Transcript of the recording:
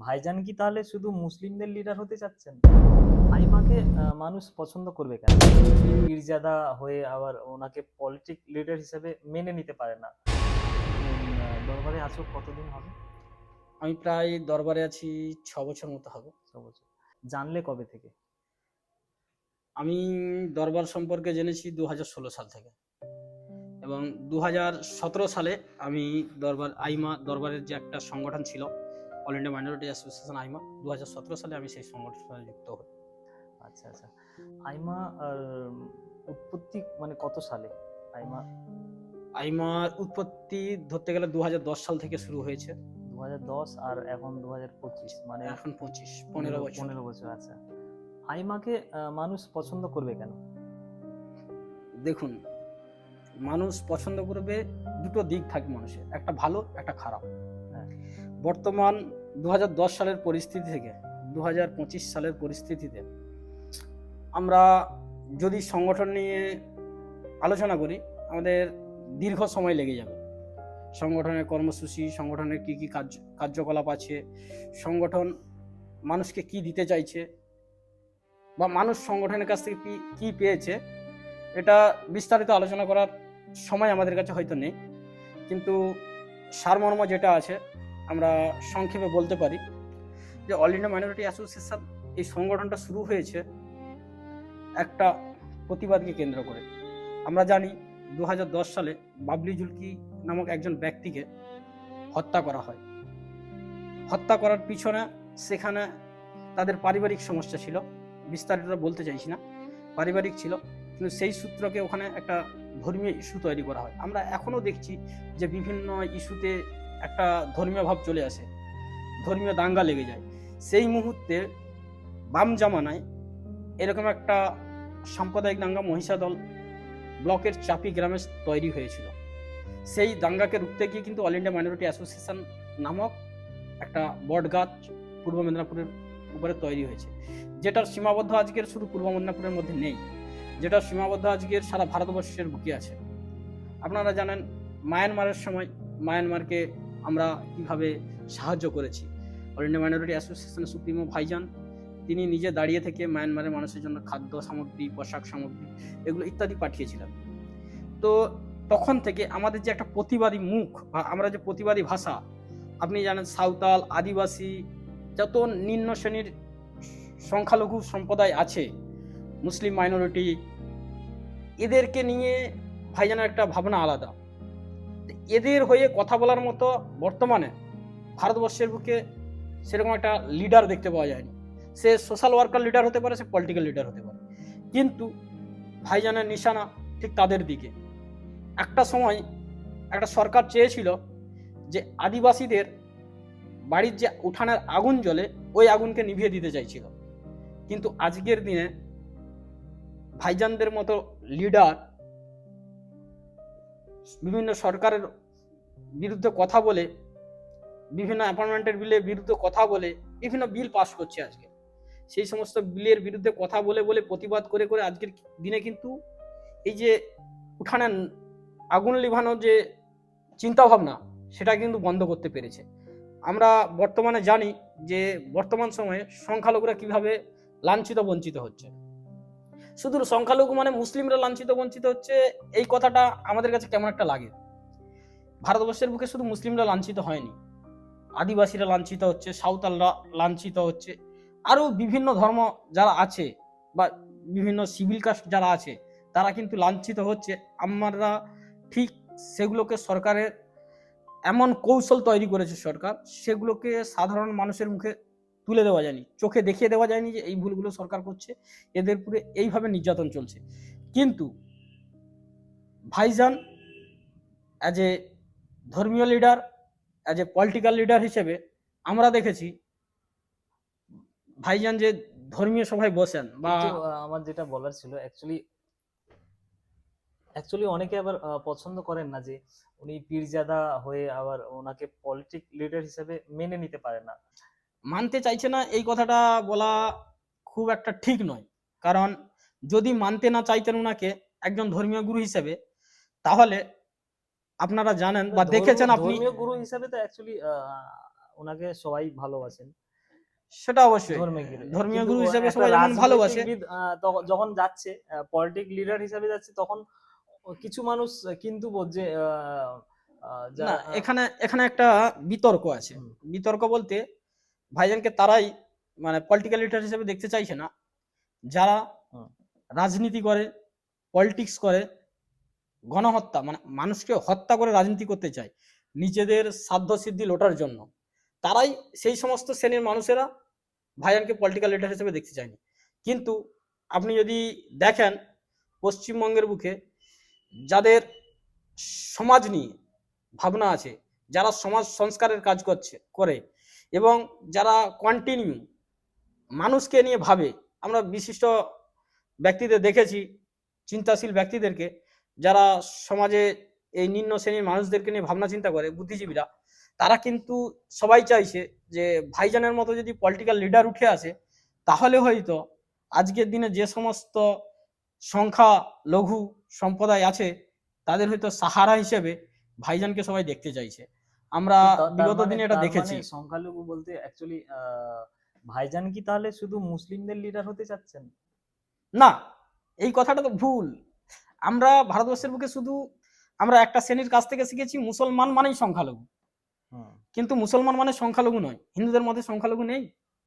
ভাইজান কি তাহলে শুধু মুসলিমদের লিডার হতে চাচ্ছেন? আইমাকে মানুষ পছন্দ করবে কেন? পীরজাদা হয়ে আবার ওনাকে পলিটিক লিডার হিসেবে মেনে নিতে পারে না। দরবারে আছো কতদিন হবে? আমি প্রায় দরবারে আছি ৬ বছর মতো হবে। ৬ বছর। জানলে কবে থেকে? আমি দরবার সম্পর্কে জেনেছি ২০১৬ সাল থেকে এবং ২০১৭ সালে আমি দরবারের যে একটা সংগঠন ছিল অল ইন্ডিয়া মাইনরিটি অ্যাসোসিয়েশন আইমা, ২০১৭ সালে আমি সেই সংগঠনের সাথে যুক্ত হই। আচ্ছা, আচ্ছা। আইমা উৎপত্তি মানে কত সালে? আইমা আইমার উৎপত্তি ধরতে গেলে ২০১০ সাল থেকে শুরু হয়েছে। ২০১০ আর এখন ২০২৫ মানে এখন ১৫ বছর। ১৫ বছর। আচ্ছা। আইমাকে মানুষ পছন্দ করবে কেন? দেখুন, মানুষ পছন্দ করবে, দুটো দিক থাকে মানুষের, একটা ভালো একটা খারাপ। হ্যাঁ। বর্তমান ২০১০ সালের পরিস্থিতি থেকে ২০২৫ সালের পরিস্থিতিতে আমরা যদি সংগঠন নিয়ে আলোচনা করি, আমাদের দীর্ঘ সময় লেগে যাবে। সংগঠনের কর্মসূচি, সংগঠনের কি কার্যকলাপ আছে, সংগঠন মানুষকে কি দিতে চাইছে বা মানুষ সংগঠনের কাছ থেকে কি পেয়েছে, এটা বিস্তারিত আলোচনা করার সময় আমাদের কাছে হয়তো নেই। কিন্তু সারমর্ম যেটা আছে আমরা সংক্ষেপে বলতে পারি যে অল ইন্ডিয়া মাইনরিটি অ্যাসোসিয়েশন এই সংগঠনটা শুরু হয়েছে একটা প্রতিবাদকে কেন্দ্র করে। আমরা জানি ২০১০ সালে বাবলি জুলকি নামক একজন ব্যক্তিকে হত্যা করা হয়। হত্যা করার পিছনে সেখানে তাদের পারিবারিক সমস্যা ছিল, বিস্তারিত বলতে চাইছি না, পারিবারিক ছিল, কিন্তু সেই সূত্রকে ওখানে একটা ধর্মীয় ইস্যু তৈরি করা হয়। আমরা এখনও দেখছি যে বিভিন্ন ইস্যুতে একটা ধর্মীয় ভাব চলে আসে, ধর্মীয় দাঙ্গা লেগে যায়। সেই মুহূর্তে বাম জামানায় এরকম একটা সাম্প্রদায়িক দাঙ্গা মহিষাদল ব্লকের চাপি গ্রামে তৈরি হয়েছিল। সেই দাঙ্গাকে রুখতে গিয়ে কিন্তু অল ইন্ডিয়া মাইনরিটি অ্যাসোসিয়েশন নামক একটা বট গাছ পূর্ব মেদিনীপুরের উপরে তৈরি হয়েছে, যেটার সীমাবদ্ধ আজকের শুধু পূর্ব মেদিনীপুরের মধ্যে নেই, যেটার সীমাবদ্ধ আজকের সারা ভারতবর্ষের বুকে আছে। আপনারা জানেন মায়ানমারের সময় মায়ানমারকে আমরা কিভাবে সাহায্য করেছি। অল ইন্ডিয়া মাইনরিটি অ্যাসোসিয়েশনের সুপ্রিমো ভাইজান তিনি নিজে দাঁড়িয়ে থেকে মায়ানমারের মানুষের জন্য খাদ্য সামগ্রী, পোশাক সামগ্রী এগুলো ইত্যাদি পাঠিয়েছিলেন। তো তখন থেকে আমাদের যে একটা প্রতিবাদী মুখ বা আমরা যে প্রতিবাদী ভাষা, আপনি জানেন সাঁওতাল, আদিবাসী, যত নিম্ন শ্রেণীর সংখ্যালঘু সম্প্রদায় আছে, মুসলিম মাইনরিটি, এদেরকে নিয়ে ভাইজানের একটা ভাবনা আলাদা। এদের হয়ে কথা বলার মতো বর্তমানে ভারতবর্ষের বুকে সেরকম একটা লিডার দেখতে পাওয়া যায়নি। সে সোশ্যাল ওয়ার্কার লিডার হতে পারে, সে পলিটিক্যাল লিডার হতে পারে, কিন্তু ভাইজানের নিশানা ঠিক তাদের দিকে। একটা সময় একটা সরকার চেয়েছিল যে আদিবাসীদের বাড়ির যে উঠানের আগুন জ্বলে ওই আগুনকে নিভিয়ে দিতে চাইছিল, কিন্তু আজকের দিনে ভাইজানদের মতো লিডার বিভিন্ন সরকারের বিরুদ্ধে কথা বলে, বিভিন্ন অ্যাপয়েন্টমেন্টের বিলের বিরুদ্ধে কথা বলে বিভিন্ন বিল পাস করছে। আজকে সেই সমস্ত বিলের বিরুদ্ধে কথা বলে বলে প্রতিবাদ করে করে আজকের দিনে কিন্তু এই যে উঠানে আগুন লিভানোর যে চিন্তা ভাবনা সেটা কিন্তু বন্ধ করতে পেরেছে। আমরা বর্তমানে জানি যে বর্তমান সময়ে সংখ্যালঘুরা কিভাবে লাঞ্ছিত বঞ্চিত হচ্ছে। শুধু সংখ্যালঘু মানে মুসলিমরা লাঞ্ছিত বঞ্চিত হচ্ছে, এই কথাটা আমাদের কাছে কেমন একটা লাগে। ভারতবর্ষের বুকে শুধু মুসলিমরা লাঞ্ছিত হয়নি, আদিবাসীরা লাঞ্ছিত হচ্ছে, সাঁওতালরা লাঞ্ছিত হচ্ছে, আরো বিভিন্ন ধর্ম যারা আছে বা বিভিন্ন সিভিল কাস্ট যারা আছে তারা কিন্তু লাঞ্ছিত হচ্ছে। আমরা ঠিক সেগুলোকে সরকারের এমন কৌশল তৈরি করেছে সরকার, সেগুলোকে সাধারণ মানুষের মুখে তুলে দেওয়া যায়নি, চোখে দেখিয়ে দেওয়া যায়নি যে এই ভুলগুলো সরকার করছে, এদের উপরে এইভাবে নির্যাতন চলছে। কিন্তু ভাইজান অ্যাজ এ ধর্মীয় leader, as a political leader হিসেবে আমরা দেখেছি ভাইজান যে ধর্মীয় সভায় বসেন বা আমার যেটা বলার ছিল অ্যাকচুয়ালি অনেকে আবার পছন্দ করেন না যে উনি পীরজাদা হয়ে আবার ওনাকে পলিটিক লিডার হিসেবে মেনে নিতে পারে না। মানতে চাইছে না, এই কথাটা বলা খুব একটা ঠিক নয়। কারণ যদি মানতে না চাইতেন ওনাকে একজন ধর্মীয় গুরু হিসেবে, তাহলে আপনারা জানেন বা দেখেছেন, আপনি ধর্মীয় গুরু হিসেবে তো অ্যাকচুয়ালি ওনাকে সবাই ভালোবাসেন, সেটা অবশ্যই ধর্মীয় গুরু। ধর্মীয় কিন্তু গুরু হিসেবে একটা সবাই যেমন ভালোবাসে। রাজনীতিবিদ যখন যাচ্ছে পলিটিক লিডার হিসেবে যাচ্ছে, তখন কিছু মানুষ কিন্তু যে না, যারা এখানে এখানে একটা বিতর্ক আছে। হুম, বিতর্ক বলতে ভাইজানকে তারাই মানে পলিটিক্যাল লিডার হিসেবে দেখতে চাইছে না, যারা হুম, রাজনীতি করে, পলিটিক্স করে, গণহত্যা মানে মানুষকে হত্যা করে রাজনীতি করতে চায় নিজেদের সাধ্য সিদ্ধি লোটার জন্য। তারাই সেই সমস্ত শ্রেণীর মানুষেরা ভাইজানকে পলিটিক্যাল লিডার হিসেবে দেখতে চায়নি। কিন্তু আপনি যদি দেখেন পশ্চিমবঙ্গের বুকে যাদের সমাজ নিয়ে ভাবনা আছে, যারা সমাজ সংস্কারের কাজ করে এবং যারা কন্টিনিউ মানুষকে নিয়ে ভাবে, আমরা বিশিষ্ট ব্যক্তিদের দেখেছি, চিন্তাশীল ব্যক্তিদেরকে, যারা সমাজে এই নিম্ন শ্রেণীর মানুষদেরকে নিয়ে ভাবনা চিন্তা করে, বুদ্ধিজীবীরা, তারা কিন্তু সবাই চাইছে যে ভাইজানের মতো যদি পলিটিক্যাল লিডার উঠে আসে, তাহলে হয়তো আজকের দিনে যে সমস্ত সংখ্যা লঘু সম্প্রদায় আছে, তাদের হয়তো সাহারা হিসেবে ভাইজানকে সবাই দেখতে চাইছে। আমরা বিগত দিনে এটা দেখেছি। সংখ্যালঘু বলতে অ্যাকচুয়ালি ভাইজান কি তাহলে শুধু মুসলিমদের লিডার হতে চাচ্ছেন? না, এই কথাটা তো ভুল। আমরা ভারতবর্ষের বুকে শুধু আমরা একটা শ্রেণীর কাছ থেকে শিখেছি মুসলমান মানেই সংখ্যালঘু, হুম, কিন্তু মুসলমান মানে সংখ্যালঘু নয়। হিন্দুদের মধ্যে সংখ্যালঘু নেই,